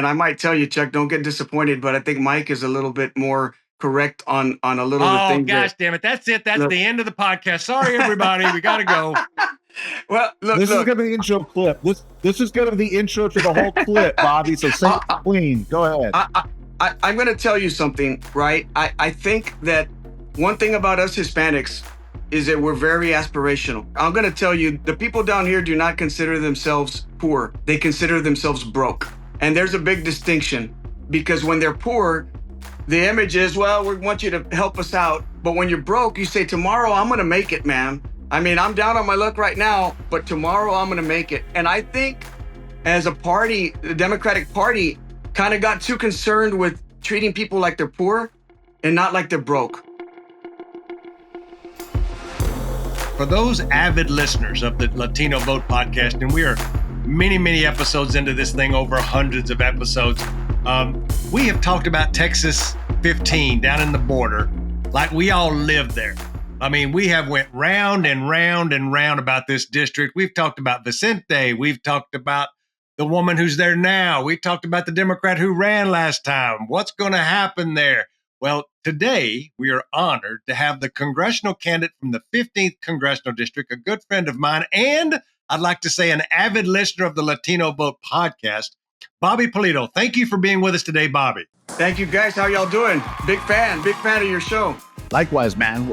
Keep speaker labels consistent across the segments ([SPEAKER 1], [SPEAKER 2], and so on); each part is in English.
[SPEAKER 1] and I might tell you, Chuck, don't get disappointed, but I think Mike is a little bit more correct on a little of the things.
[SPEAKER 2] Oh, gosh damn it. That's it. That's the end of the podcast. Sorry, everybody. We got to go.
[SPEAKER 1] Well,
[SPEAKER 3] this is going to be the intro clip. This is going to be the intro to the whole clip, Bobby. So say it clean. Go ahead.
[SPEAKER 1] I'm going to tell you something, right? I think that one thing about us Hispanics is that we're very aspirational. I'm going to tell you, the people down here do not consider themselves poor. They consider themselves broke. And there's a big distinction, because when they're poor, the image is, well, we want you to help us out. But when you're broke, you say, tomorrow I'm going to make it, man. I mean, I'm down on my luck right now, but tomorrow I'm going to make it. And I think as a party, the Democratic Party kind of got too concerned with treating people like they're poor and not like they're broke.
[SPEAKER 2] For those avid listeners of the Latino Vote podcast, and we are many, many episodes into this thing, over hundreds of episodes, we have talked about Texas 15 down in the border like we all live there. I mean, we have went round and round and round about this district. We've talked about Vicente. We've talked about the woman who's there now. We talked about the Democrat who ran last time. What's going to happen there? Well, today we are honored to have the congressional candidate from the 15th Congressional District, a good friend of mine, and I'd like to say an avid listener of the Latino Vote podcast, Bobby Pulido. Thank you for being with us today, Bobby.
[SPEAKER 1] Thank you, guys. How y'all doing? Big fan of your show.
[SPEAKER 3] Likewise, man.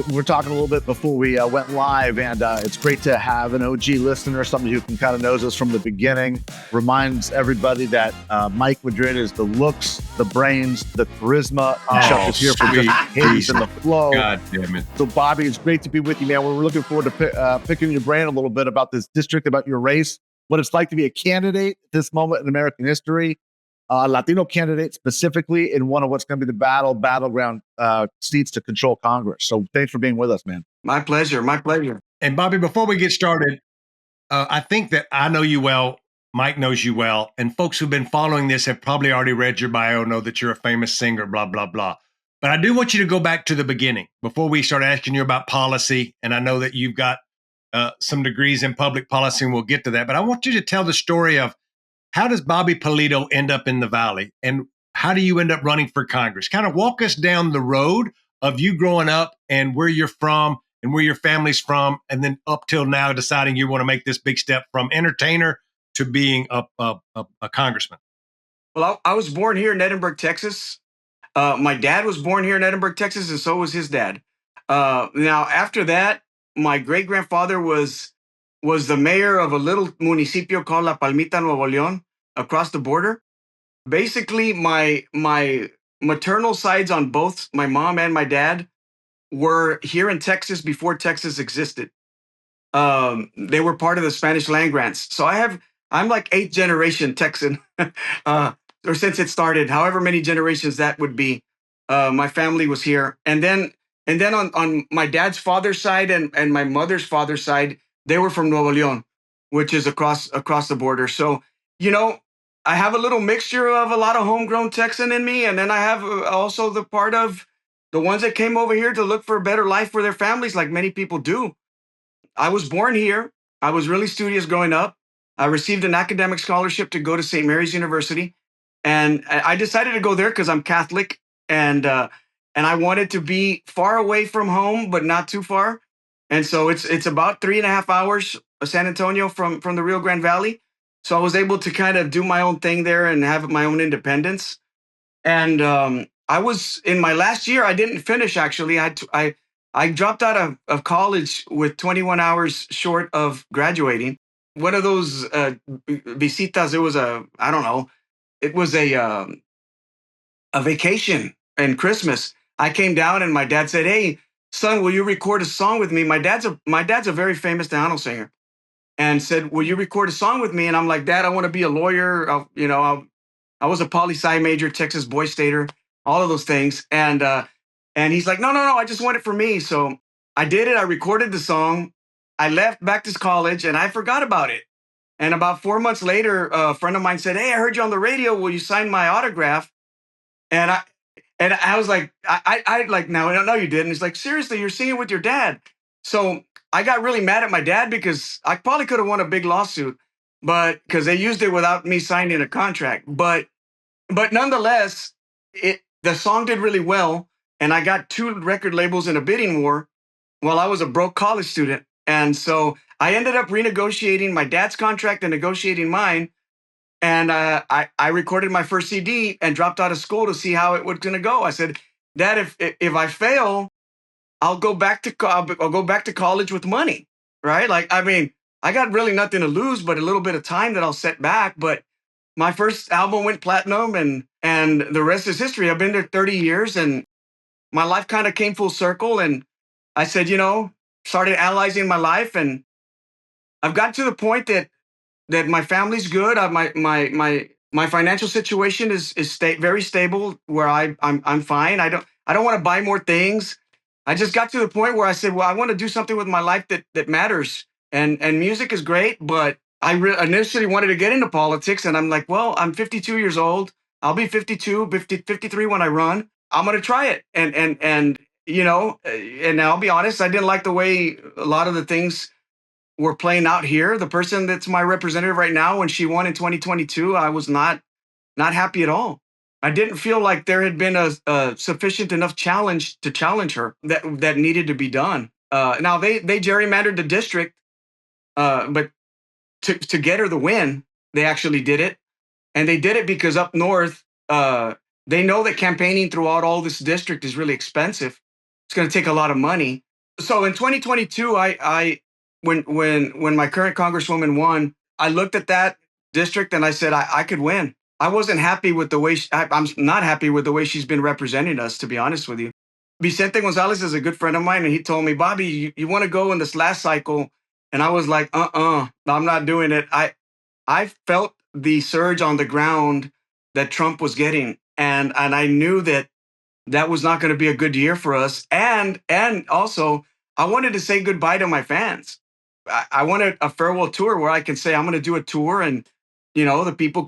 [SPEAKER 3] We're talking a little bit before we went live, and it's great to have an OG listener, somebody who can kind of knows us from the beginning. Reminds everybody that Mike Madrid is the looks, the brains, the charisma. Chuck is here for just the pace and the flow.
[SPEAKER 2] God damn it.
[SPEAKER 3] So, Bobby, it's great to be with you, man. We're looking forward to picking your brain a little bit about this district, about your race, what it's like to be a candidate at this moment in American history. A Latino candidate specifically in one of what's going to be the battleground seats to control Congress. So thanks for being with us, man.
[SPEAKER 1] My pleasure. My pleasure.
[SPEAKER 2] And Bobby, before we get started, I think that I know you well, Mike knows you well, and folks who've been following this have probably already read your bio, know that you're a famous singer, blah, blah, blah. But I do want you to go back to the beginning before we start asking you about policy. And I know that you've got some degrees in public policy, and we'll get to that. But I want you to tell the story of, how does Bobby Pulido end up in the Valley, and how do you end up running for Congress? Kind of walk us down the road of you growing up and where you're from and where your family's from, and then up till now deciding you want to make this big step from entertainer to being a congressman.
[SPEAKER 1] Well, I was born here in Edinburgh, Texas. My dad was born here in Edinburgh, Texas, and so was his dad. Now, after that, my great-grandfather was the mayor of a little municipio called La Palmita, Nuevo León, across the border. Basically, my maternal sides on both my mom and my dad were here in Texas before Texas existed. They were part of the Spanish land grants. So I'm like 8th generation Texan, or since it started, however many generations that would be. My family was here. And then on my dad's father's side and my mother's father's side, they were from Nuevo León, which is across the border. So, I have a little mixture of a lot of homegrown Texan in me. And then I have also the part of the ones that came over here to look for a better life for their families, like many people do. I was born here. I was really studious growing up. I received an academic scholarship to go to St. Mary's University. And I decided to go there because I'm Catholic. And I wanted to be far away from home, but not too far. And so it's about 3.5 hours of San Antonio from the Rio Grande Valley. So I was able to kind of do my own thing there and have my own independence. And I was in my last year. I didn't finish, actually. I dropped out of college with 21 hours short of graduating. One of those visitas, it was a vacation and Christmas. I came down and my dad said, "Hey, son, will you record a song with me?" My dad's a very famous Tejano singer, and said, "Will you record a song with me?" And I'm like, "Dad, I want to be a lawyer." I was a poli-sci major, Texas Boy Stater, all of those things. And he's like, no, I just want it for me. So I did it. I recorded the song. I left back to college and I forgot about it. And about 4 months later, a friend of mine said, "Hey, I heard you on the radio. Will you sign my autograph?" And I was like, I like, no, you didn't. He's like, "Seriously, you're singing with your dad." So I got really mad at my dad because I probably could have won a big lawsuit, but because they used it without me signing a contract. But but nonetheless, the song did really well, and I got 2 record labels in a bidding war while I was a broke college student. And so I ended up renegotiating my dad's contract and negotiating mine. And I recorded my first CD and dropped out of school to see how it was going to go. I said, Dad, if I fail, I'll go back to I'll go back to college with money, right? Like, I mean, I got really nothing to lose, but a little bit of time that I'll set back. But my first album went platinum, and the rest is history. I've been there 30 years, and my life kind of came full circle. And I said, started analyzing my life, and I've got to the point that my family's good. My financial situation is very stable, where I'm fine. I don't want to buy more things. I just got to the point where I said, well, I want to do something with my life that matters. And music is great, but I initially wanted to get into politics, and I'm like, well, I'm 52 years old. I'll be 53 when I run. I'm going to try it. And I'll be honest, I didn't like the way a lot of the things were playing out here. The person that's my representative right now, when she won in 2022, I was not happy at all. I didn't feel like there had been a sufficient enough challenge to challenge her that needed to be done. Now they gerrymandered the district, but to get her the win, they actually did it, and they did it because up north, they know that campaigning throughout all this district is really expensive. It's going to take a lot of money. So in 2022, when my current congresswoman won, I looked at that district and I said I could win. I wasn't happy with the way I'm not happy with the way she's been representing us, to be honest with you. Vicente Gonzalez is a good friend of mine, and he told me, Bobby, you want to go in this last cycle? And I was like, I'm not doing it. I felt the surge on the ground that Trump was getting, and I knew that was not going to be a good year for us. And also, I wanted to say goodbye to my fans. I wanted a farewell tour where I can say I'm going to do a tour, and the people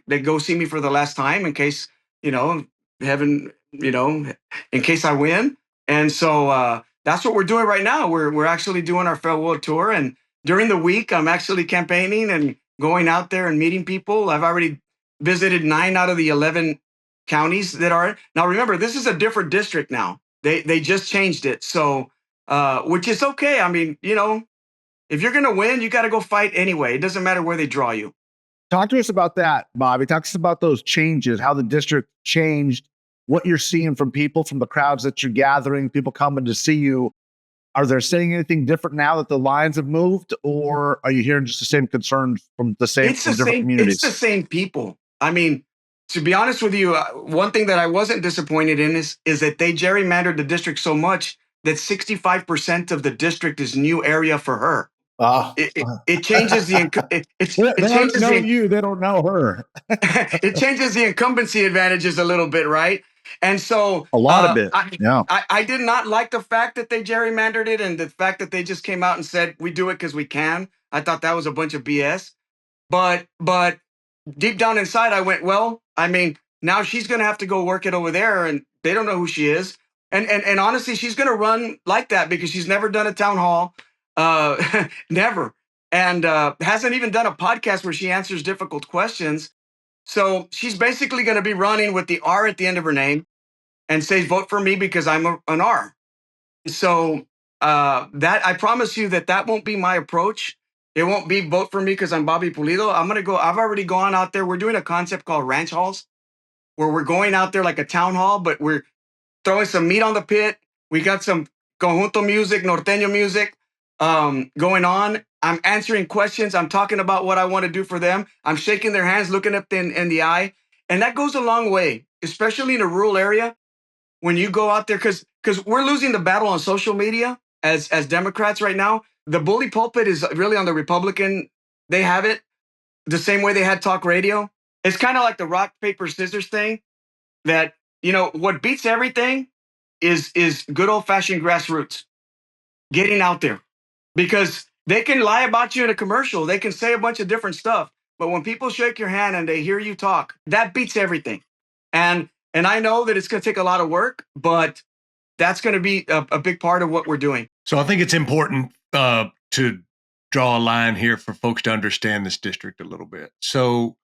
[SPEAKER 1] they go see me for the last time in case heaven, in case I win. And so that's what we're doing right now. We're actually doing our farewell tour, and during the week I'm actually campaigning and going out there and meeting people. I've already visited 9 out of the 11 counties that are now. Remember, this is a different district now. They just changed it, so which is okay. I mean, if you're going to win, you got to go fight anyway. It doesn't matter where they draw you.
[SPEAKER 3] Talk to us about that, Bobby. Talk to us about those changes, how the district changed, what you're seeing from people, from the crowds that you're gathering, people coming to see you. Are they saying anything different now that the lines have moved, or are you hearing just the same concerns from different communities?
[SPEAKER 1] It's the same people. I mean, to be honest with you, one thing that I wasn't disappointed in is that they gerrymandered the district so much that 65% of the district is new area for her. It changes the
[SPEAKER 3] they don't know her.
[SPEAKER 1] It changes the incumbency advantages a little bit, right? And so
[SPEAKER 3] a lot of it.
[SPEAKER 1] I did not like the fact that they gerrymandered it, and the fact that they just came out and said we do it because we can. I thought that was a bunch of BS. But deep down inside, I went, well, I mean, now she's going to have to go work it over there, and they don't know who she is. And honestly, she's going to run like that because she's never done a town hall. Never. And hasn't even done a podcast where she answers difficult questions. So she's basically going to be running with the R at the end of her name and say, vote for me because I'm an R. So that I promise you that won't be my approach. It won't be vote for me because I'm Bobby Pulido. I've already gone out there. We're doing a concept called ranch halls, where we're going out there like a town hall, but we're throwing some meat on the pit. We got some conjunto music, norteño music going on. I'm answering questions. I'm talking about what I want to do for them. I'm shaking their hands, looking up in the eye. And that goes a long way, especially in a rural area. When you go out there, because we're losing the battle on social media as Democrats right now. The bully pulpit is really on the Republican. They have it the same way they had talk radio. It's kind of like the rock, paper, scissors thing that, what beats everything is good old fashioned grassroots, getting out there, because they can lie about you in a commercial. They can say a bunch of different stuff. But when people shake your hand and they hear you talk, that beats everything. And I know that it's going to take a lot of work, but that's going to be a big part of what we're doing.
[SPEAKER 2] So I think it's important to draw a line here for folks to understand this district a little bit. So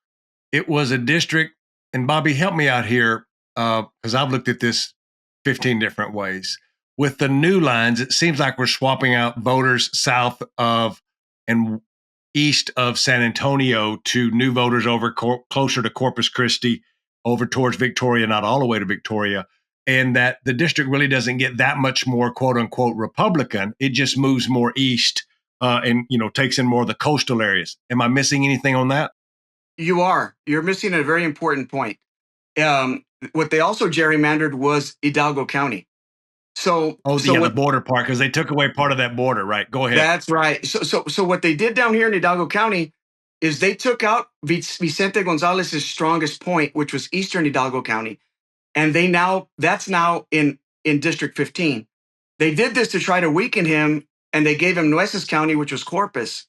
[SPEAKER 2] it was a district and Bobby, help me out here, because I've looked at this 15 different ways. With the new lines, it seems like we're swapping out voters south of and east of San Antonio to new voters over closer to Corpus Christi, over towards Victoria, not all the way to Victoria, and that the district really doesn't get that much more quote unquote Republican. It just moves more east and takes in more of the coastal areas. Am I missing anything on that?
[SPEAKER 1] You're missing a very important point. What they also gerrymandered was Hidalgo County. So,
[SPEAKER 2] the border part, because they took away part of that border, right? Go ahead.
[SPEAKER 1] That's right. So what they did down here in Hidalgo County is they took out Vicente Gonzalez's strongest point, which was Eastern Hidalgo County, and that's now in District 15. They did this to try to weaken him, and they gave him Nueces County, which was Corpus.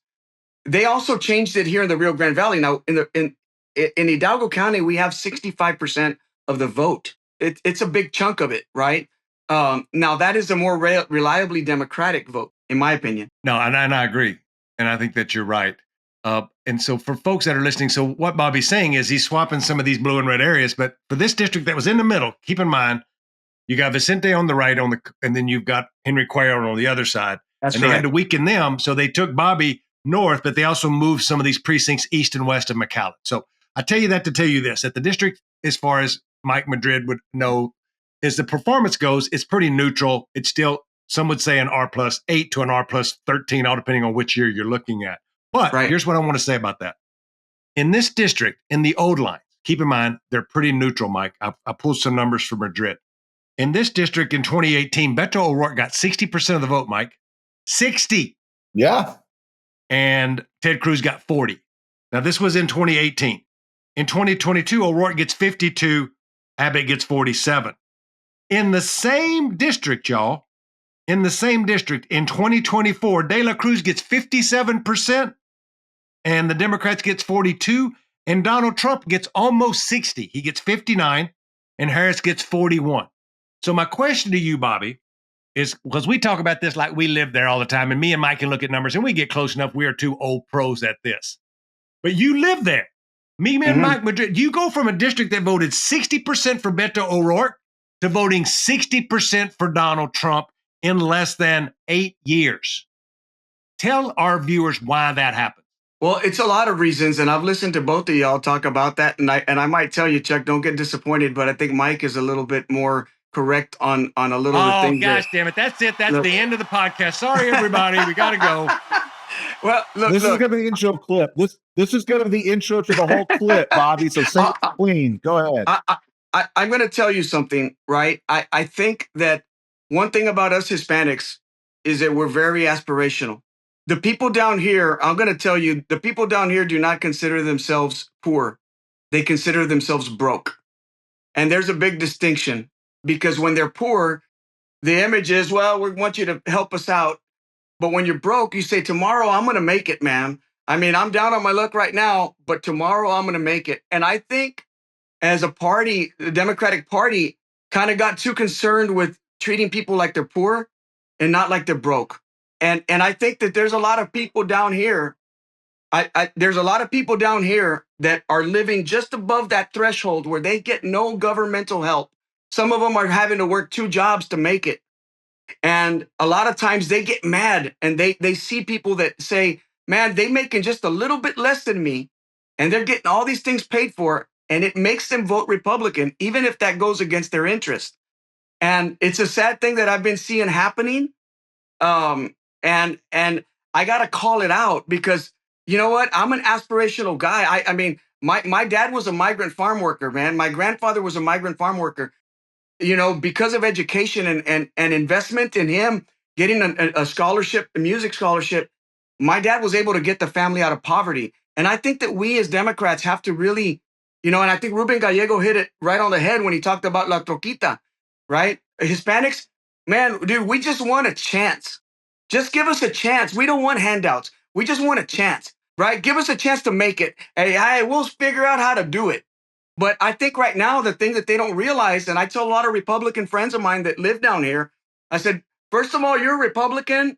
[SPEAKER 1] They also changed it here in the Rio Grande Valley. Now, in Hidalgo County, we have 65% of the vote. It's a big chunk of it, right? Now, that is a more reliably Democratic vote, in my opinion.
[SPEAKER 2] No, and I agree. And I think that you're right. And so for folks that are listening, so what Bobby's saying is he's swapping some of these blue and red areas. But for this district that was in the middle, keep in mind, you got Vicente on the right, and then you've got Henry Cuellar on the other side.
[SPEAKER 1] That's
[SPEAKER 2] and
[SPEAKER 1] right.
[SPEAKER 2] They had to weaken them. So they took Bobby north, but they also moved some of these precincts east and west of McAllen. So I tell you that to tell you this, that the district, as far as Mike Madrid would know, as the performance goes, it's pretty neutral. It's still, some would say, an R+8 to an R+13, all depending on which year you're looking at. But Here's what I want to say about that. In this district, in the old lines, keep in mind, they're pretty neutral, Mike. I pulled some numbers from Madrid. In this district in 2018, Beto O'Rourke got 60% of the vote, Mike. 60.
[SPEAKER 3] Yeah.
[SPEAKER 2] And Ted Cruz got 40. Now, this was in 2018. In 2022, O'Rourke gets 52, Abbott gets 47. In the same district, y'all, in 2024, De La Cruz gets 57%, and the Democrats gets 42, and Donald Trump gets almost 60. He gets 59, and Harris gets 41. So my question to you, Bobby, is, because we talk about this like we live there all the time, and me and Mike can look at numbers, and we get close enough. We are two old pros at this. But you live there. Me and Mike Madrid, you go from a district that voted 60% for Beto O'Rourke to voting 60% for Donald Trump in less than 8 years. Tell our viewers why that happened.
[SPEAKER 1] Well, it's a lot of reasons, and I've listened to both of y'all talk about that, and I might tell you, Chuck, don't get disappointed, but I think Mike is a little bit more correct on a little of the things.
[SPEAKER 2] Oh, gosh, damn it. That's it. That's the end of the podcast. Sorry, everybody. We got to go.
[SPEAKER 1] Well,
[SPEAKER 3] this is going to be the intro clip. This is going to be the intro to the whole clip, Bobby, so say it clean. Go ahead.
[SPEAKER 1] I'm going to tell you something, right? I think that one thing about us Hispanics is that we're very aspirational. The people down here, I'm going to tell you, the people down here do not consider themselves poor. They consider themselves broke. And there's a big distinction, because when they're poor, the image is, well, we want you to help us out. But when you're broke, you say, tomorrow I'm going to make it, man. I mean, I'm down on my luck right now, but tomorrow I'm going to make it. And I think as a party, the Democratic Party kind of got too concerned with treating people like they're poor and not like they're broke. And I think that there's a lot of people down here. There's a lot of people down here that are living just above that threshold where they get no governmental help. Some of them are having to work 2 jobs to make it. And a lot of times they get mad, and they see people that say, man, they making just a little bit less than me, and they're getting all these things paid for, and it makes them vote Republican, even if that goes against their interest. And it's a sad thing that I've been seeing happening. And I got to call it out, because you know what? I'm an aspirational guy. I mean, my dad was a migrant farm worker, man. My grandfather was a migrant farm worker. You know, because of education and investment in him getting a scholarship, a music scholarship, my dad was able to get the family out of poverty. And I think that we as Democrats have to really, and I think Ruben Gallego hit it right on the head when he talked about La Troquita, right? Hispanics, man, dude, we just want a chance. Just give us a chance. We don't want handouts. We just want a chance, right? Give us a chance to make it. Hey, we'll figure out how to do it. But I think right now, the thing that they don't realize, and I tell a lot of Republican friends of mine that live down here, I said, first of all, you're a Republican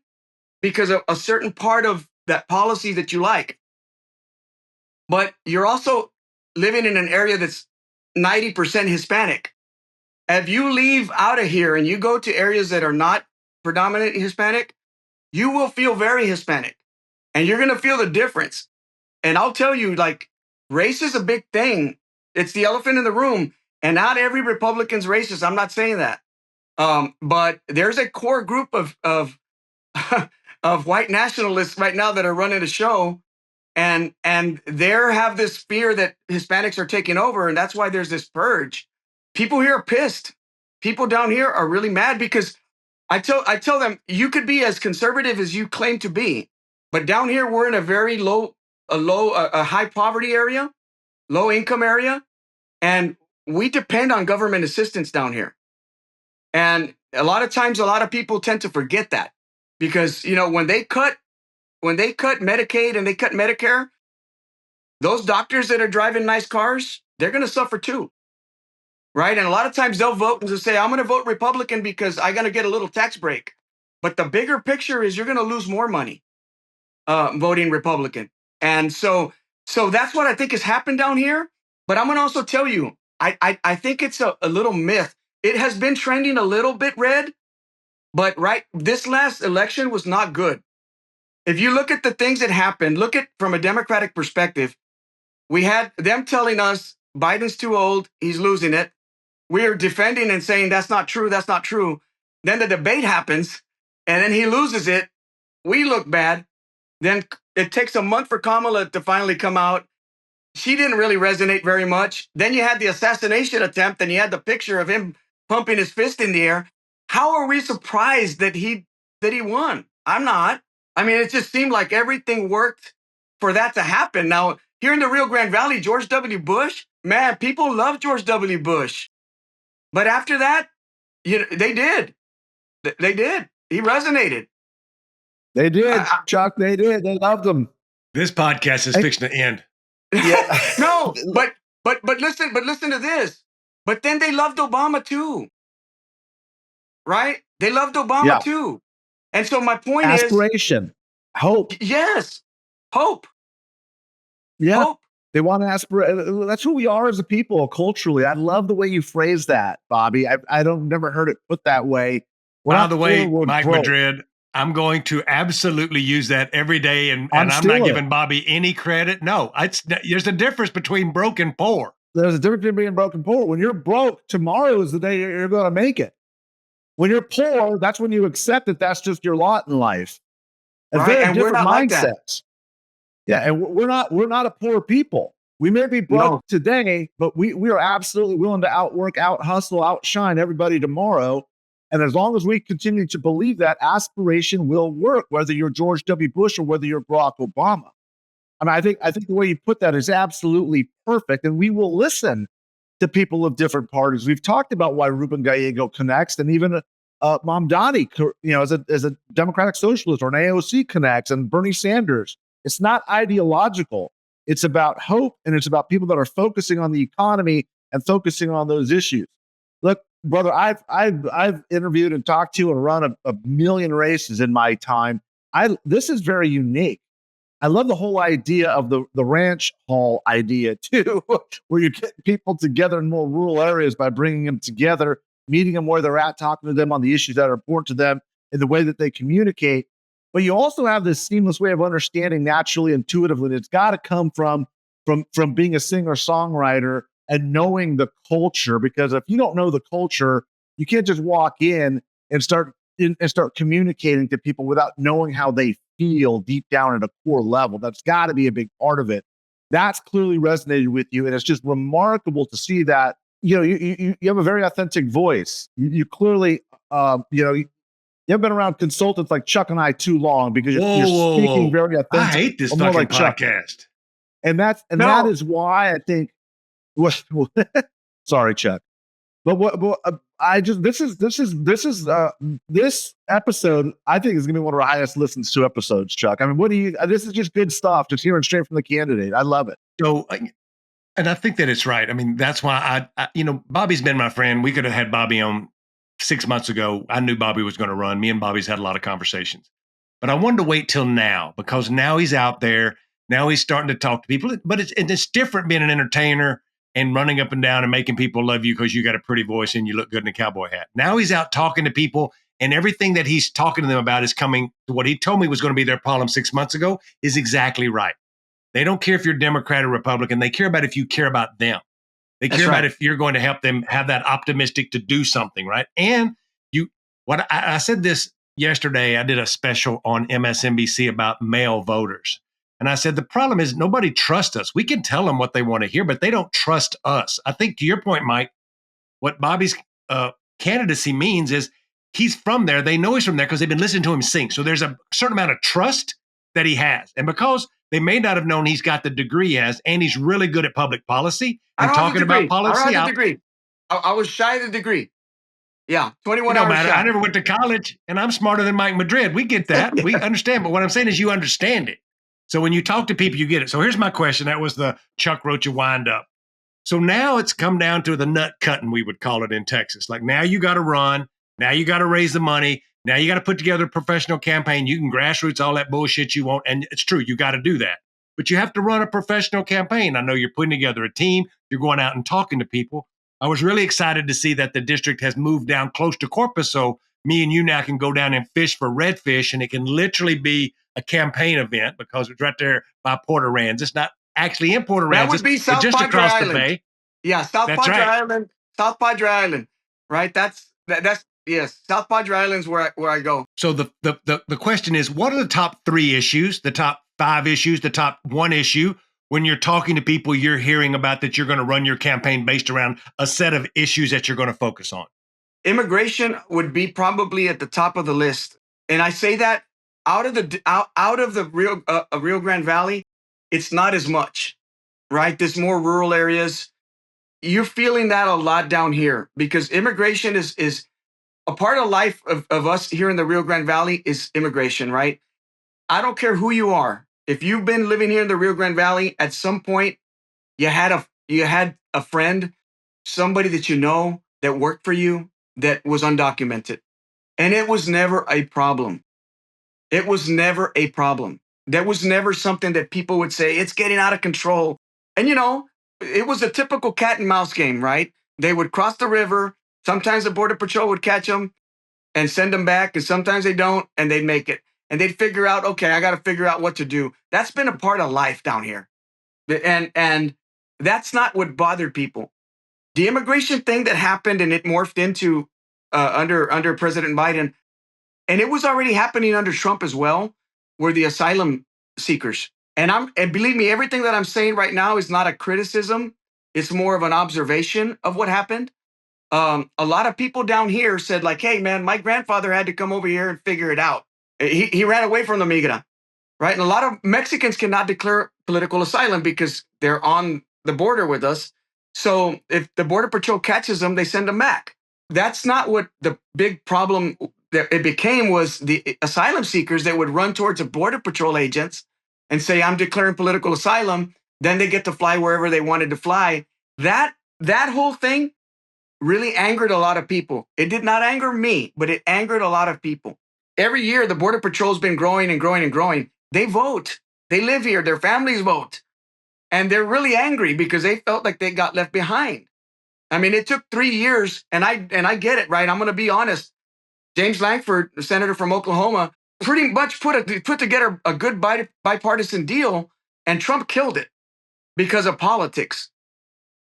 [SPEAKER 1] because of a certain part of that policy that you like. But you're also living in an area that's 90% Hispanic. If you leave out of here and you go to areas that are not predominant Hispanic, you will feel very Hispanic, and you're going to feel the difference. And I'll tell you, like, race is a big thing. It's the elephant in the room, and not every Republican's racist. I'm not saying that. But there's a core group of of white nationalists right now that are running the show, and they have this fear that Hispanics are taking over, and that's why there's this purge. People here are pissed. People down here are really mad because I tell them, you could be as conservative as you claim to be, but down here we're in a very high poverty area, low income area, and we depend on government assistance down here. And a lot of times, a lot of people tend to forget that because, when they cut Medicaid and they cut Medicare, those doctors that are driving nice cars, they're going to suffer too. Right. And a lot of times they'll vote and just say, I'm going to vote Republican because I got to get a little tax break. But the bigger picture is you're going to lose more money voting Republican. And so that's what I think has happened down here. But I'm going to also tell you, I think it's a little myth. It has been trending a little bit red, but this last election was not good. If you look at the things that happened, look at from a Democratic perspective, we had them telling us Biden's too old, he's losing it. We're defending and saying that's not true, that's not true. Then the debate happens, and then he loses it. We look bad. Then it takes a month for Kamala to finally come out. She didn't really resonate very much. Then you had the assassination attempt, and you had the picture of him pumping his fist in the air. How are we surprised that he won? I'm not. I mean, it just seemed like everything worked for that to happen. Now, here in the Rio Grande Valley, George W. Bush, man, people love George W. Bush. But after that, they did. They did. He resonated.
[SPEAKER 3] They did, Chuck. They did. They loved him.
[SPEAKER 2] This podcast is fixing to end.
[SPEAKER 3] Yeah.
[SPEAKER 1] No, but listen to this. But then they loved Obama too. Right? They loved Obama too. And so my point is
[SPEAKER 3] aspiration, hope.
[SPEAKER 1] Yes. Hope.
[SPEAKER 3] Yeah.
[SPEAKER 1] Hope.
[SPEAKER 3] They want to aspirate. That's who we are as a people culturally. I love the way you phrase that, Bobby. I don't never heard it put that way.
[SPEAKER 2] By the way, Mike Madrid, I'm going to absolutely use that every day, and I'm not giving Bobby any credit. No, there's a difference between broke and poor.
[SPEAKER 3] There's a difference between being broke and poor. When you're broke, tomorrow is the day you're going to make it. When you're poor, that's when you accept that that's just your lot in life.
[SPEAKER 1] And we're not like that.
[SPEAKER 3] Yeah, and we're not a poor people. We may be broke today, but we are absolutely willing to outwork, out-hustle, outshine everybody tomorrow. And as long as we continue to believe that, aspiration will work, whether you're George W. Bush or whether you're Barack Obama. I mean, I think the way you put that is absolutely perfect. And we will listen to people of different parties. We've talked about why Ruben Gallego connects, and even Mamdani, as a Democratic Socialist or an AOC connects, and Bernie Sanders. It's not ideological. It's about hope, and it's about people that are focusing on the economy and focusing on those issues. Look, brother, I've interviewed and talked to and run a million races in my time. This is very unique. I love the whole idea of the ranch hall idea too, where you get people together in more rural areas by bringing them together, meeting them where they're at, talking to them on the issues that are important to them in the way that they communicate. But you also have this seamless way of understanding naturally, intuitively. And it's got to come from being a singer-songwriter and knowing the culture. Because if you don't know the culture, you can't just walk in and start communicating to people without knowing how they feel deep down at a core level. That's got to be a big part of it. That's clearly resonated with you, and it's just remarkable to see that. You have a very authentic voice. You clearly, you haven't been around consultants like Chuck and I too long, because you're speaking very authentic.
[SPEAKER 2] I hate this fucking
[SPEAKER 3] like
[SPEAKER 2] podcast.
[SPEAKER 3] Chuck. And that is why I think. Sorry, Chuck. But this episode, I think, is going to be one of our highest listens to episodes, Chuck. I mean, this is just good stuff, just hearing straight from the candidate. I love it.
[SPEAKER 2] So, and I think that it's right. I mean, that's why Bobby's been my friend. We could have had Bobby on 6 months ago. I knew Bobby was going to run. Me and Bobby's had a lot of conversations, but I wanted to wait till now, because now he's out there. Now he's starting to talk to people, but it's different being an entertainer and running up and down and making people love you because you got a pretty voice and you look good in a cowboy hat. Now he's out talking to people, and everything that he's talking to them about is coming to what he told me was going to be their problem 6 months ago is exactly right. They don't care if you're Democrat or Republican. They care about if you care about them. They care about if you're going to help them have that optimistic to do something, right? And I said this yesterday. I did a special on MSNBC about male voters. And I said, the problem is nobody trusts us. We can tell them what they want to hear, but they don't trust us. I think to your point, Mike, what Bobby's candidacy means is he's from there. They know he's from there because they've been listening to him sing. So there's a certain amount of trust that he has. And because they may not have known he's got the degree he has, and he's really good at public policy and talking about policy.
[SPEAKER 1] I don't have the degree. I was shy of the degree. Yeah, 21 hours
[SPEAKER 2] matter.
[SPEAKER 1] shy.
[SPEAKER 2] I never went to college, and I'm smarter than Mike Madrid. We get that. We understand. But what I'm saying is you understand it. So when you talk to people, you get it. So here's my question. That was the Chuck Rocha wind up. So now it's come down to the nut cutting, we would call it in Texas. Like now you got to run. Now you got to raise the money. Now you got to put together a professional campaign. You can grassroots all that bullshit you want. And it's true. You got to do that. But you have to run a professional campaign. I know you're putting together a team. You're going out and talking to people. I was really excited to see that the district has moved down close to Corpus. So me and you now can go down and fish for redfish. And it can literally be a campaign event because it's right there by Port Aransas. It's not actually in Port Aransas.
[SPEAKER 1] That would be South
[SPEAKER 2] just
[SPEAKER 1] Padre
[SPEAKER 2] across
[SPEAKER 1] Island.
[SPEAKER 2] The bay.
[SPEAKER 1] Yeah, South Padre Island. South Padre Island. Right? That's yes. South Padre Island's where I go.
[SPEAKER 2] So the question is, what are the top 3 issues, the top 5 issues, the top 1 issue when you're talking to people you're hearing about that you're going to run your campaign based around a set of issues that you're going to focus on?
[SPEAKER 1] Immigration would be probably at the top of the list. And I say that out of the Rio Grande Valley, it's not as much, right? There's more rural areas. You're feeling that a lot down here because immigration is a part of life of us here in the Rio Grande Valley is immigration, right? I don't care who you are. If you've been living here in the Rio Grande Valley, at some point you had a friend, somebody that you know that worked for you that was undocumented. And it was never a problem. It was never a problem. That was never something that people would say, it's getting out of control. And it was a typical cat and mouse game, right? They would cross the river. Sometimes the Border Patrol would catch them and send them back. And sometimes they don't, and they'd make it. And they'd figure out, okay, I got to figure out what to do. That's been a part of life down here. And that's not what bothered people. The immigration thing that happened and it morphed into under President Biden, and it was already happening under Trump as well, were the asylum seekers. And believe me, everything that I'm saying right now is not a criticism. It's more of an observation of what happened. A lot of people down here said like, hey, man, my grandfather had to come over here and figure it out. He ran away from the migra, right? And a lot of Mexicans cannot declare political asylum because they're on the border with us. So if the Border Patrol catches them, they send them back. That's not what the big problem that it became was the asylum seekers that would run towards the Border Patrol agents and say, I'm declaring political asylum. Then they get to fly wherever they wanted to fly. That whole thing really angered a lot of people. It did not anger me, but it angered a lot of people. Every year, the Border Patrol's been growing and growing and growing. They vote. They live here. Their families vote. And they're really angry because they felt like they got left behind. I mean, it took 3 years, and I get it, right? I'm going to be honest. James Lankford, the senator from Oklahoma, pretty much put together a good bipartisan deal, and Trump killed it because of politics,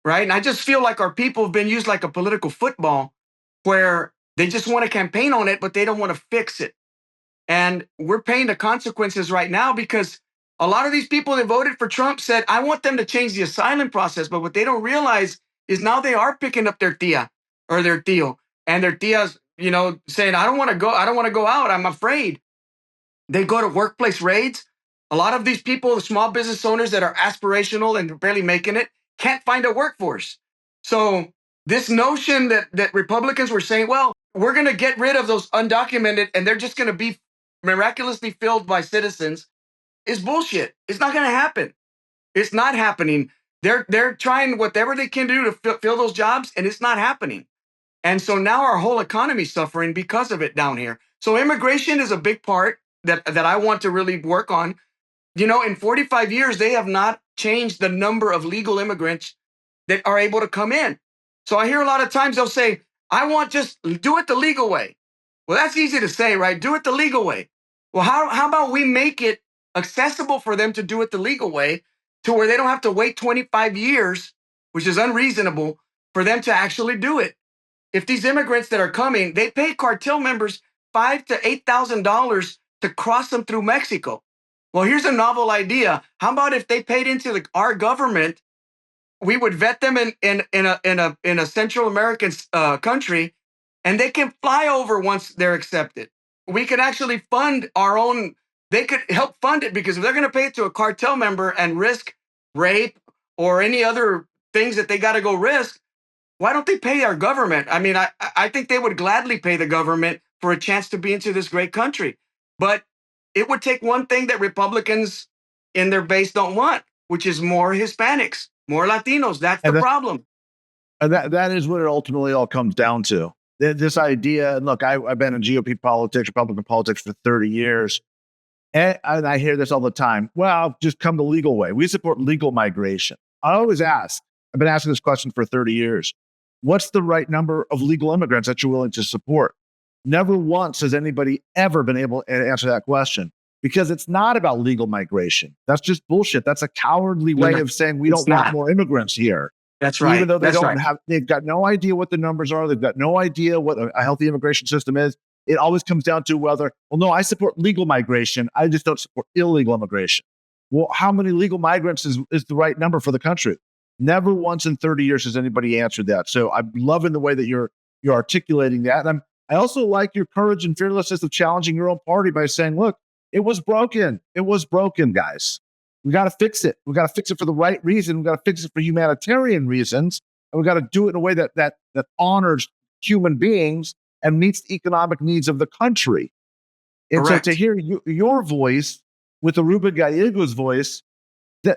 [SPEAKER 1] right? And I just feel like our people have been used like a political football where they just want to campaign on it, but they don't want to fix it. And we're paying the consequences right now because a lot of these people that voted for Trump said, I want them to change the asylum process. But what they don't realize is now they are picking up their tia or their tío, and their tia's, saying, I don't want to go out. I'm afraid. They go to workplace raids. A lot of these people, the small business owners that are aspirational and barely making it, can't find a workforce. So this notion that Republicans were saying, well, we're going to get rid of those undocumented and they're just going to be miraculously filled by citizens is bullshit. It's not going to happen. It's not happening. They're trying whatever they can do to fill those jobs, and it's not happening. And so now our whole economy is suffering because of it down here. So immigration is a big part that I want to really work on. In 45 years, they have not changed the number of legal immigrants that are able to come in. So I hear a lot of times they'll say, I want just do it the legal way. Well, that's easy to say, right? Do it the legal way. Well, how about we make it accessible for them to do it the legal way to where they don't have to wait 25 years, which is unreasonable, for them to actually do it. If these immigrants that are coming, they pay cartel members $5,000 to $8,000 to cross them through Mexico. Well, here's a novel idea. How about if they paid into our government? We would vet them in a Central American country, and they can fly over once they're accepted. We could actually fund our own. They could help fund it, because if they're going to pay it to a cartel member and risk rape or any other things that they got to go risk, why don't they pay our government? I mean, I think they would gladly pay the government for a chance to be into this great country. But it would take one thing that Republicans in their base don't want, which is more Hispanics, more Latinos. That's the problem.
[SPEAKER 3] And that is what it ultimately all comes down to. This idea, and look, I've been in GOP politics, Republican politics for 30 years. And I hear this all the time. Well, just come the legal way. We support legal migration. I always ask, I've been asking this question for 30 years. What's the right number of legal immigrants that you're willing to support? Never once has anybody ever been able to answer that question, because it's not about legal migration. That's just bullshit. That's a cowardly way of saying we don't want more immigrants here.
[SPEAKER 1] That's right.
[SPEAKER 3] Even though they don't have, they've got no idea what the numbers are. They've got no idea what a healthy immigration system is. It always comes down to whether, well, no, I support legal migration. I just don't support illegal immigration. Well, how many legal migrants is the right number for the country? Never once in 30 years has anybody answered that. So I'm loving the way that you're articulating that. And I also like your courage and fearlessness of challenging your own party by saying, look, it was broken. It was broken, guys. We got to fix it. We got to fix it for the right reason. We got to fix it for humanitarian reasons. And we got to do it in a way that honors human beings and meets the economic needs of the country. And
[SPEAKER 1] Correct.
[SPEAKER 3] So to hear your voice with the Ruben Gallego's voice,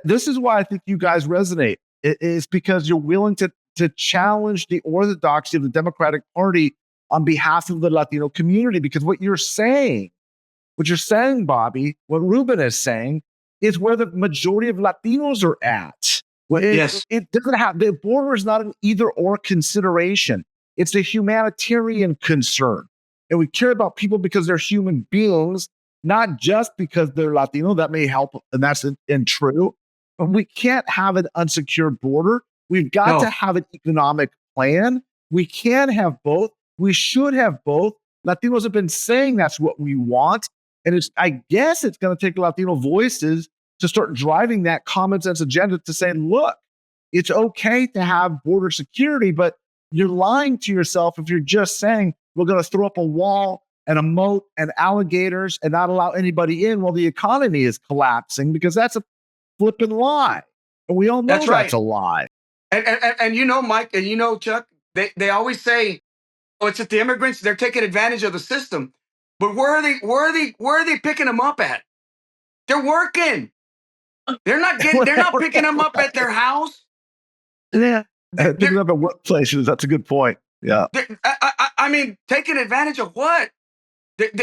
[SPEAKER 3] this is why I think you guys resonate. It is because you're willing to challenge the orthodoxy of the Democratic Party on behalf of the Latino community. Because what you're saying, Bobby, what Ruben is saying, is where the majority of Latinos are at.
[SPEAKER 1] Yes.
[SPEAKER 3] It doesn't have, the border is not an either or consideration. It's a humanitarian concern. And we care about people because they're human beings, not just because they're Latino. That may help, and that's true. But we can't have an unsecured border. We've got to have an economic plan. We can have both. We should have both. Latinos have been saying that's what we want. And I guess it's going to take Latino voices to start driving that common sense agenda to say, look, it's okay to have border security, but you're lying to yourself if you're just saying we're going to throw up a wall and a moat and alligators and not allow anybody in while the economy is collapsing, because that's a flipping lie. And we all know that's a lie.
[SPEAKER 1] And you know, Mike, and you know, Chuck, they always say, oh, it's just the immigrants, they're taking advantage of the system. But where are they picking them up at? They're working. They're not picking them up at their house.
[SPEAKER 3] Yeah. Picking them up at workplaces. That's a good point. Yeah.
[SPEAKER 1] I mean, taking advantage of what?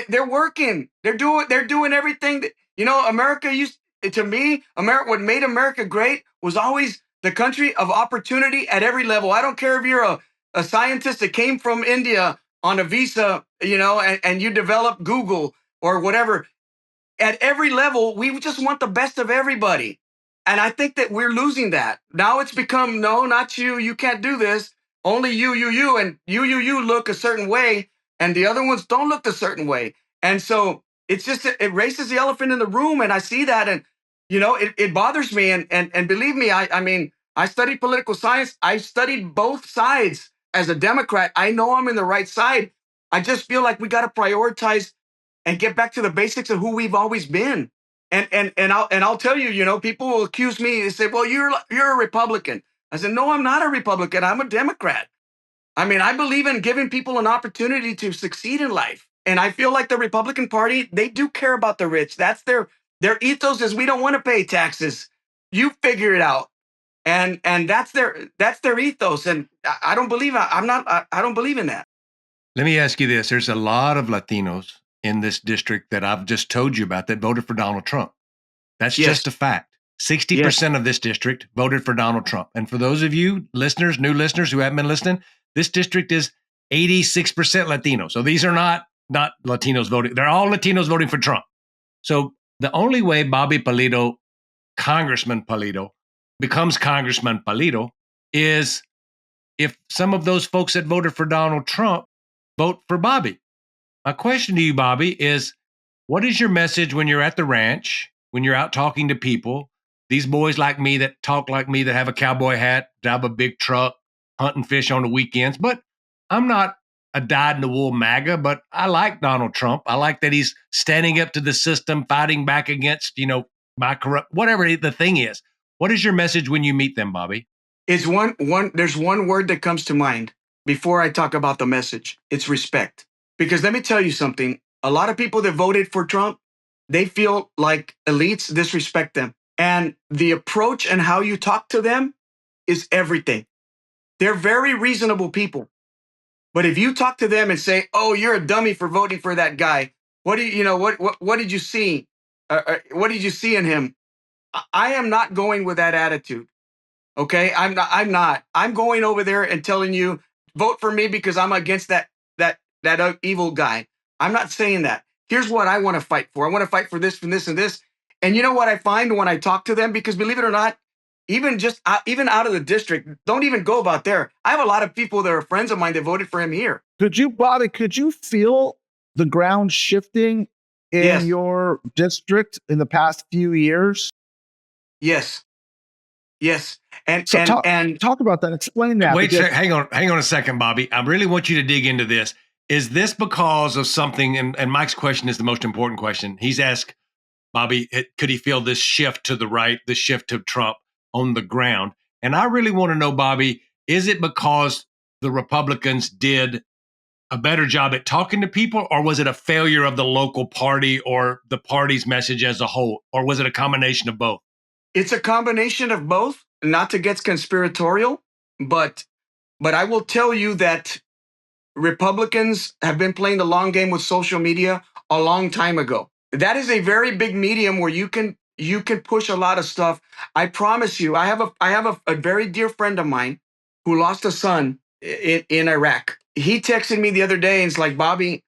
[SPEAKER 1] They're working. They're doing everything that, you know, America used to me. What made America great was always the country of opportunity at every level. I don't care if you're a scientist that came from India on a visa, you know, and you develop Google or whatever. At every level, we just want the best of everybody. And I think that we're losing that. Now it's become, no, not you. You can't do this. Only you. And you look a certain way. And the other ones don't look a certain way. And so it's just, it raises the elephant in the room. And I see that. And, you know, it bothers me. And believe me, I mean, I studied political science. I studied both sides as a Democrat. I know I'm in the right side. I just feel like we got to prioritize and get back to the basics of who we've always been. And I'll tell you, you know, people will accuse me and say, well, you're a Republican. I said, no, I'm not a Republican. I'm a Democrat. I mean, I believe in giving people an opportunity to succeed in life. And I feel like the Republican Party, they do care about the rich. That's their ethos is we don't want to pay taxes. You figure it out. And that's their ethos. And I don't believe I don't believe in that.
[SPEAKER 2] Let me ask you this. There's a lot of Latinos in this district that I've just told you about that voted for Donald Trump. That's just a fact. 60% of this district voted for Donald Trump. And for those of you listeners, new listeners who haven't been listening, this district is 86% Latino. So these are not Latinos voting. They're all Latinos voting for Trump. So the only way Bobby Pulido, Congressman Pulido, becomes Congressman Pulido is if some of those folks that voted for Donald Trump vote for Bobby. My question to you, Bobby, is what is your message when you're at the ranch, when you're out talking to people, these boys like me that talk like me, that have a cowboy hat, drive a big truck, hunt and fish on the weekends? But I'm not a dyed-in-the-wool MAGA, but I like Donald Trump. I like that he's standing up to the system, fighting back against, my corrupt, whatever the thing is. What is your message when you meet them, Bobby?
[SPEAKER 1] There's one word that comes to mind before I talk about the message. It's respect. Because let me tell you something. A lot of people that voted for Trump, they feel like elites disrespect them. And the approach and how you talk to them is everything. They're very reasonable people. But if you talk to them and say, "Oh, you're a dummy for voting for that guy. What did you see? What did you see in him?" I am not going with that attitude. Okay, I'm not. I'm going over there and telling you, vote for me because I'm against that evil guy. I'm not saying that. Here's what I want to fight for. I want to fight for this, and this, and this. And you know what I find when I talk to them? Because believe it or not, even out of the district, don't even go about there. I have a lot of people that are friends of mine that voted for him here.
[SPEAKER 3] Bobby, could you feel the ground shifting in your district in the past few years?
[SPEAKER 1] Yes. And
[SPEAKER 3] so talk about that. Explain that.
[SPEAKER 2] Wait, hang on a second, Bobby. I really want you to dig into this. Is this because of something? And Mike's question is the most important question. He's asked Bobby, could he feel this shift to the right, the shift to Trump on the ground? And I really want to know, Bobby, is it because the Republicans did a better job at talking to people, or was it a failure of the local party or the party's message as a whole, or was it a combination of both?
[SPEAKER 1] It's a combination of both, not to get conspiratorial, but I will tell you that Republicans have been playing the long game with social media a long time ago. That is a very big medium where you can push a lot of stuff. I promise you, I have a very dear friend of mine who lost a son in Iraq. He texted me the other day and it's like, "Bobby,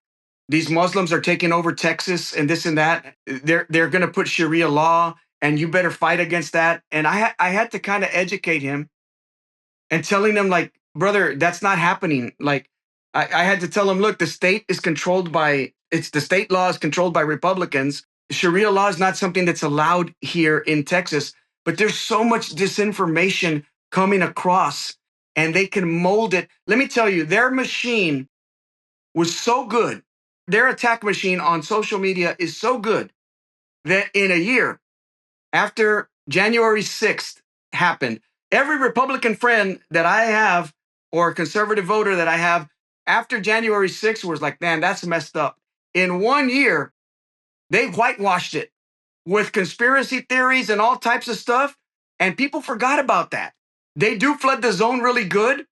[SPEAKER 1] these Muslims are taking over Texas and this and that. They're going to put Sharia law and you better fight against that." And I had to kind of educate him and telling him, like, "Brother, that's not happening." Like, I had to tell him, "Look, the state law is controlled by Republicans. Sharia law is not something that's allowed here in Texas, but there's so much disinformation coming across and they can mold it." Let me tell you, their machine was so good. Their attack machine on social media is so good that in a year, after January 6th happened, every Republican friend that I have or conservative voter that I have after January 6th was like, "Man, that's messed up." In 1 year, they whitewashed it with conspiracy theories and all types of stuff. And people forgot about that. They do flood the zone really good.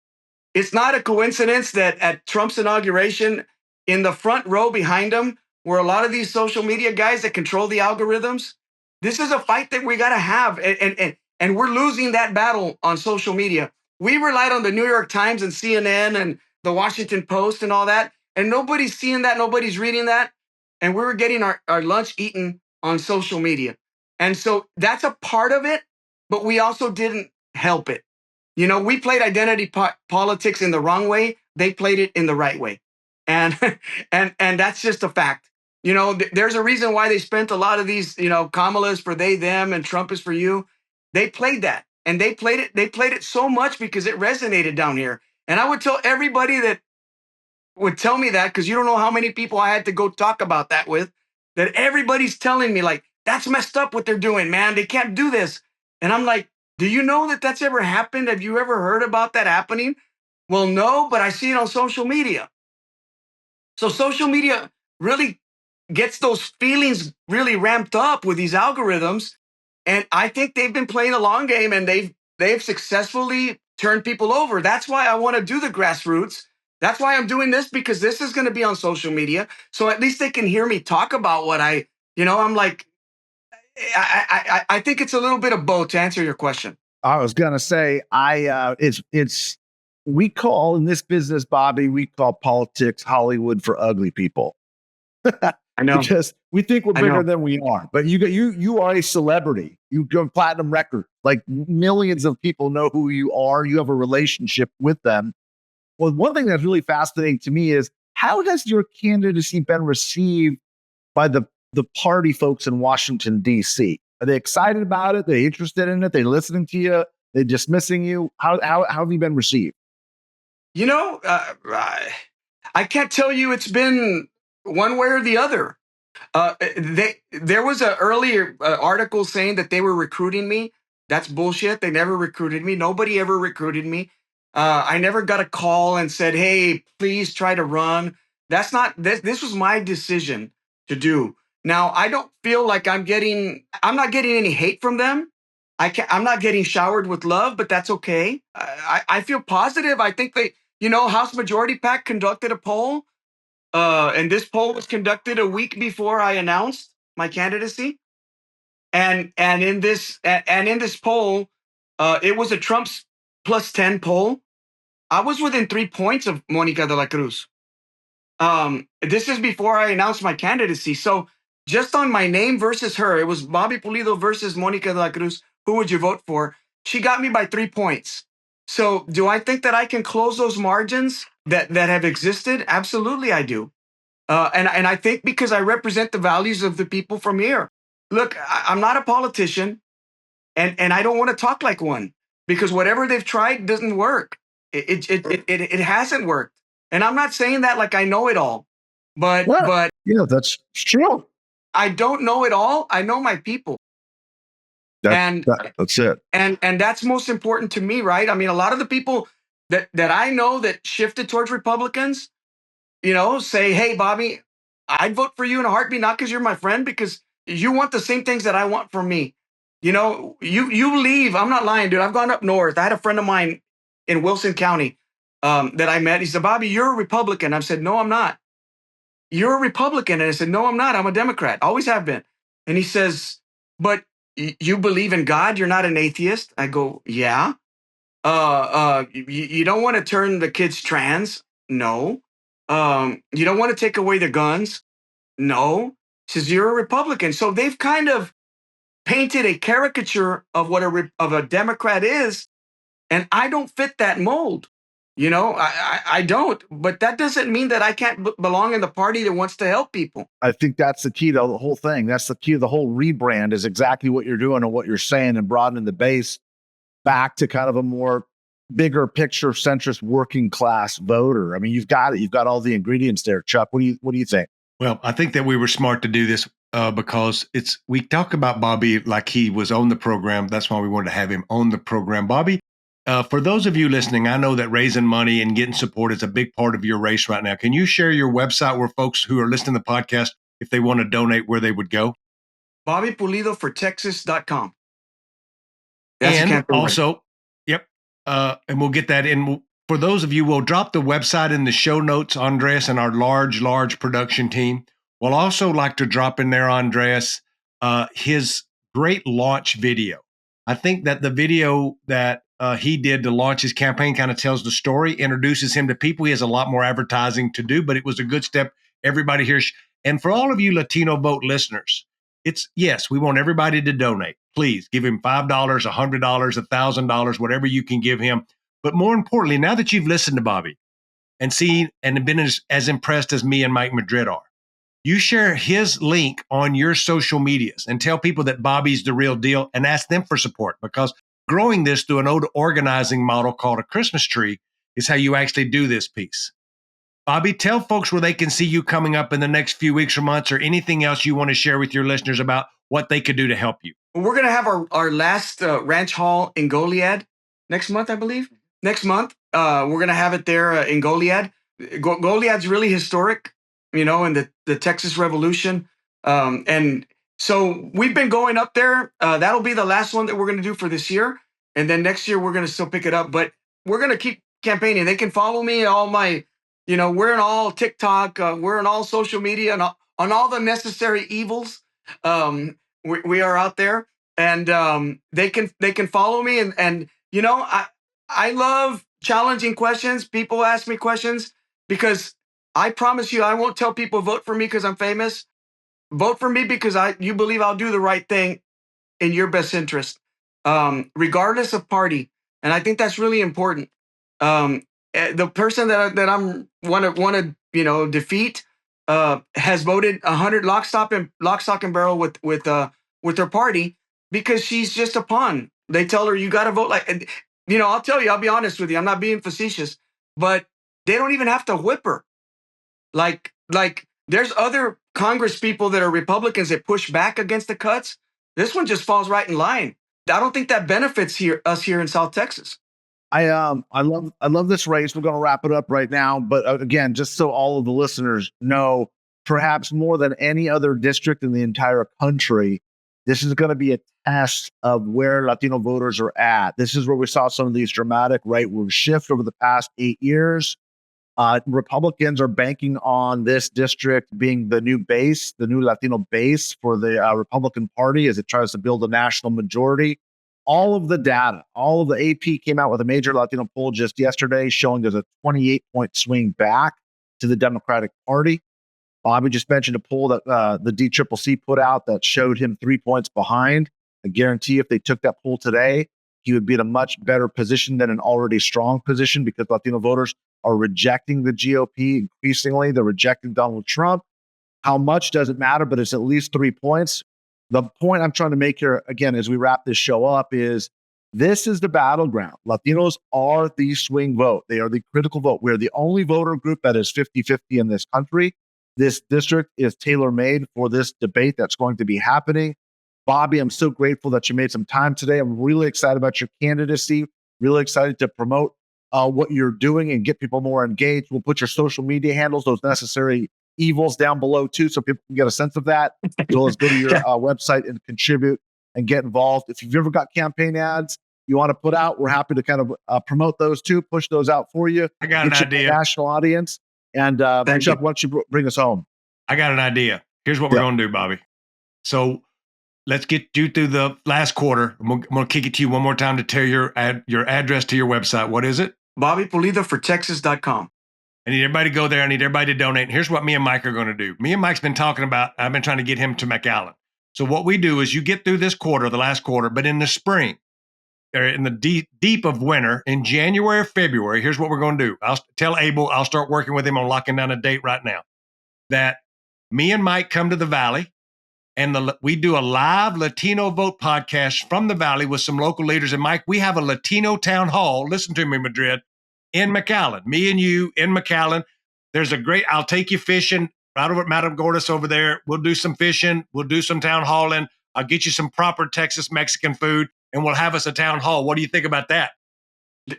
[SPEAKER 1] It's not a coincidence that at Trump's inauguration, in the front row behind him were a lot of these social media guys that control the algorithms. This is a fight that we got to have. And we're losing that battle on social media. We relied on the New York Times and CNN and the Washington Post and all that. And nobody's seeing that. Nobody's reading that. And we were getting our lunch eaten on social media. And so that's a part of it. But we also didn't help it. We played identity politics in the wrong way. They played it in the right way. And and that's just a fact. There's a reason why they spent a lot of these, Kamala is for they, them, and Trump is for you. They played that. And they played it so much because it resonated down here. And I would tell everybody that would tell me that, because you don't know how many people I had to go talk about that with, that everybody's telling me, like, "That's messed up what they're doing, man. They can't do this." And I'm like, "Do you know that that's ever happened? Have you ever heard about that happening?" "Well, no, but I see it on social media." So social media really gets those feelings really ramped up with these algorithms. And I think they've been playing a long game and they've successfully turned people over. That's why I want to do the grassroots. That's why I'm doing this, because this is going to be on social media. So at least they can hear me talk about what I'm like, I think it's a little bit of both to answer your question.
[SPEAKER 3] I was gonna say, it's we call in this business, Bobby, we call politics Hollywood for ugly people.
[SPEAKER 1] I know.
[SPEAKER 3] Because we think we're
[SPEAKER 1] I
[SPEAKER 3] bigger
[SPEAKER 1] know.
[SPEAKER 3] than we are. But you are a celebrity. You go platinum record. Like millions of people know who you are. You have a relationship with them. Well, one thing that's really fascinating to me is how has your candidacy been received by the party folks in Washington, D.C.? Are they excited about it? Are they interested in it? They listening to you? They dismissing you? How have you been received?
[SPEAKER 1] You know, I can't tell you it's been one way or the other. There was an earlier article saying that they were recruiting me. That's bullshit. They never recruited me. Nobody ever recruited me. I never got a call and said, "Hey, please try to run." That's not this. This was my decision to do. Now I don't feel like I'm getting. I'm not getting any hate from them. I'm not getting showered with love, but that's okay. I feel positive. I think they, House Majority PAC conducted a poll, and this poll was conducted a week before I announced my candidacy. And in this poll, it was a Trump's +10 poll. I was within 3 points of Monica de la Cruz. This is before I announced my candidacy. So just on my name versus her, it was Bobby Pulido versus Monica de la Cruz. Who would you vote for? She got me by 3 points. So do I think that I can close those margins that have existed? Absolutely, I do. And I think because I represent the values of the people from here. Look, I'm not a politician, and I don't want to talk like one because whatever they've tried doesn't work. It hasn't worked, and I'm not saying that like I know it all, but
[SPEAKER 3] Well,
[SPEAKER 1] but
[SPEAKER 3] that's true.
[SPEAKER 1] I don't know it all. I know my people, and
[SPEAKER 3] That's it.
[SPEAKER 1] and that's most important to me, right? I mean, a lot of the people that I know that shifted towards Republicans, say, "Hey, Bobby, I'd vote for you in a heartbeat, not because you're my friend, because you want the same things that I want from me." You leave. I'm not lying, dude. I've gone up north. I had a friend of mine in Wilson County that I met. He said, "Bobby, you're a Republican." I said, "No, I'm not." "You're a Republican." And I said, "No, I'm not. I'm a Democrat. Always have been." And he says, "But you believe in God. You're not an atheist." I go, "Yeah." You don't want to turn the kids trans? No. You don't want to take away the guns? No. He says, "You're a Republican." So they've kind of painted a caricature of what of a Democrat is, and I don't fit that mold. I don't. But that doesn't mean that I can't belong in the party that wants to help people.
[SPEAKER 3] I think that's the key to the whole thing. That's the key to the whole rebrand is exactly what you're doing and what you're saying and broadening the base back to kind of a more bigger picture centrist working class voter. I mean, you've got it. You've got all the ingredients there. Chuck, what do you think?
[SPEAKER 2] Well, I think that we were smart to do this because we talk about Bobby like he was on the program. That's why we wanted to have him on the program. Bobby, for those of you listening, I know that raising money and getting support is a big part of your race right now. Can you share your website where folks who are listening to the podcast, if they want to donate, where they would go?
[SPEAKER 1] BobbyPulidoForTexas.com.
[SPEAKER 2] And also, yep, and we'll get that in. For those of you, we'll drop the website in the show notes, Andres, and our large production team. We'll also like to drop in there, Andres, his great launch video. I think that the video that he did to launch his campaign kind of tells the story, introduces him to people. He has a lot more advertising to do, but it was a good step. Everybody here. And for all of you Latino Vote listeners, yes, we want everybody to donate. Please give him $5, $100, $1,000, whatever you can give him. But more importantly, now that you've listened to Bobby and seen and been as impressed as me and Mike Madrid are, you share his link on your social medias and tell people that Bobby's the real deal and ask them for support, because growing this through an old organizing model called a Christmas tree is how you actually do this piece. Bobby, tell folks where they can see you coming up in the next few weeks or months, or anything else you want to share with your listeners about what they could do to help you.
[SPEAKER 1] We're going to have our last ranch hall in Goliad next month, I believe. Next month, we're going to have it there in Goliad. Goliad's really historic, in the Texas Revolution. And so we've been going up there. That'll be the last one that we're going to do for this year. And then next year, we're going to still pick it up. But we're going to keep campaigning. They can follow me all my, we're in all TikTok. We're in all social media and on all the necessary evils. We are out there, and they can follow me. And you know, I love challenging questions. People ask me questions because I promise you, I won't tell people vote for me because I'm famous. Vote for me because you believe I'll do the right thing in your best interest, regardless of party. And I think that's really important. The person that I'm want to defeat has voted 100 lock, stock, and barrel with her party because she's just a pawn. They tell her you got to vote like, I'll tell you, I'll be honest with you. I'm not being facetious, but they don't even have to whip her. Like there's other Congress people that are Republicans that push back against the cuts. This one just falls right in line. I don't think that benefits us here in South Texas.
[SPEAKER 3] I love this race. We're going to wrap it up right now, but again, just so all of the listeners know, perhaps more than any other district in the entire country, this is going to be a test of where Latino voters are at. This is where we saw some of these dramatic rightward shift over the past 8 years. Republicans are banking on this district being the new base, the new Latino base for the Republican Party as it tries to build a national majority. All of the data, all of the AP came out with a major Latino poll just yesterday showing there's a 28-point swing back to the Democratic Party. Bobby just mentioned a poll that the DCCC put out that showed him 3 points behind. I guarantee if they took that poll today, he would be in a much better position than an already strong position because Latino voters are rejecting the GOP increasingly. They're rejecting Donald Trump. How much doesn't matter, but it's at least 3 points. The point I'm trying to make here, again, as we wrap this show up, is this is the battleground. Latinos are the swing vote. They are the critical vote. We're the only voter group that is 50-50 in this country. This district is tailor-made for this debate that's going to be happening. Bobby, I'm so grateful that you made some time today. I'm really excited about your candidacy, really excited to promote what you're doing and get people more engaged. We'll put your social media handles, those necessary evils down below too, so people can get a sense of that. As well as go to your website and contribute and get involved. If you've ever got campaign ads you want to put out, we're happy to kind of promote those too, push those out for you.
[SPEAKER 2] I got an idea.
[SPEAKER 3] National audience. And Chuck, why don't you bring us home?
[SPEAKER 2] I got an idea. Here's what we're going to do, Bobby. So let's get you through the last quarter. I'm going to kick it to you one more time to tell your address to your website. What is it?
[SPEAKER 1] Bobby Pulido for Texas.com.
[SPEAKER 2] I need everybody to go there. I need everybody to donate. And here's what me and Mike are going to do. Me and Mike's been talking about, I've been trying to get him to McAllen. So what we do is you get through this quarter, the last quarter, but in the spring, or in the deep of winter, in January or February, here's what we're going to do. I'll tell Abel, I'll start working with him on locking down a date right now, that me and Mike come to the Valley and we do a live Latino vote podcast from the Valley with some local leaders. And Mike, we have a Latino town hall. Listen to me, Madrid, in McAllen. Me and you in McAllen. There's a great, I'll take you fishing right over at Madame Gordas over there. We'll do some fishing. We'll do some town halling. I'll get you some proper Texas Mexican food and we'll have us a town hall. What do you think about that?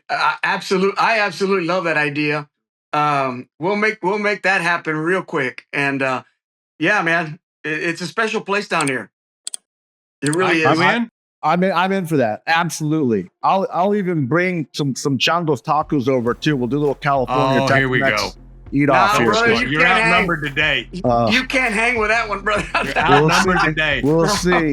[SPEAKER 1] I absolutely love that idea. We'll make that happen real quick. And yeah, man, it's a special place down here. It really is.
[SPEAKER 3] I'm in for that. Absolutely. I'll even bring some Changos tacos over too. We'll do a little California.
[SPEAKER 2] Oh, here we go.
[SPEAKER 3] Eat off here.
[SPEAKER 1] Brother,
[SPEAKER 2] You're outnumbered today.
[SPEAKER 1] You can't hang with that one, brother.
[SPEAKER 2] You're outnumbered today.
[SPEAKER 3] We'll see.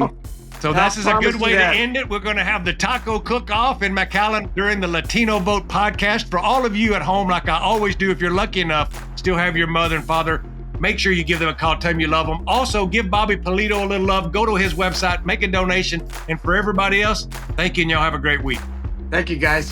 [SPEAKER 2] So this is a good way to end it. We're going to have the taco cook-off in McAllen during the Latino Vote podcast. For all of you at home, like I always do, if you're lucky enough, still have your mother and father, make sure you give them a call, tell them you love them. Also, give Bobby Pulido a little love. Go to his website, make a donation. And for everybody else, thank you, and y'all have a great week.
[SPEAKER 1] Thank you, guys.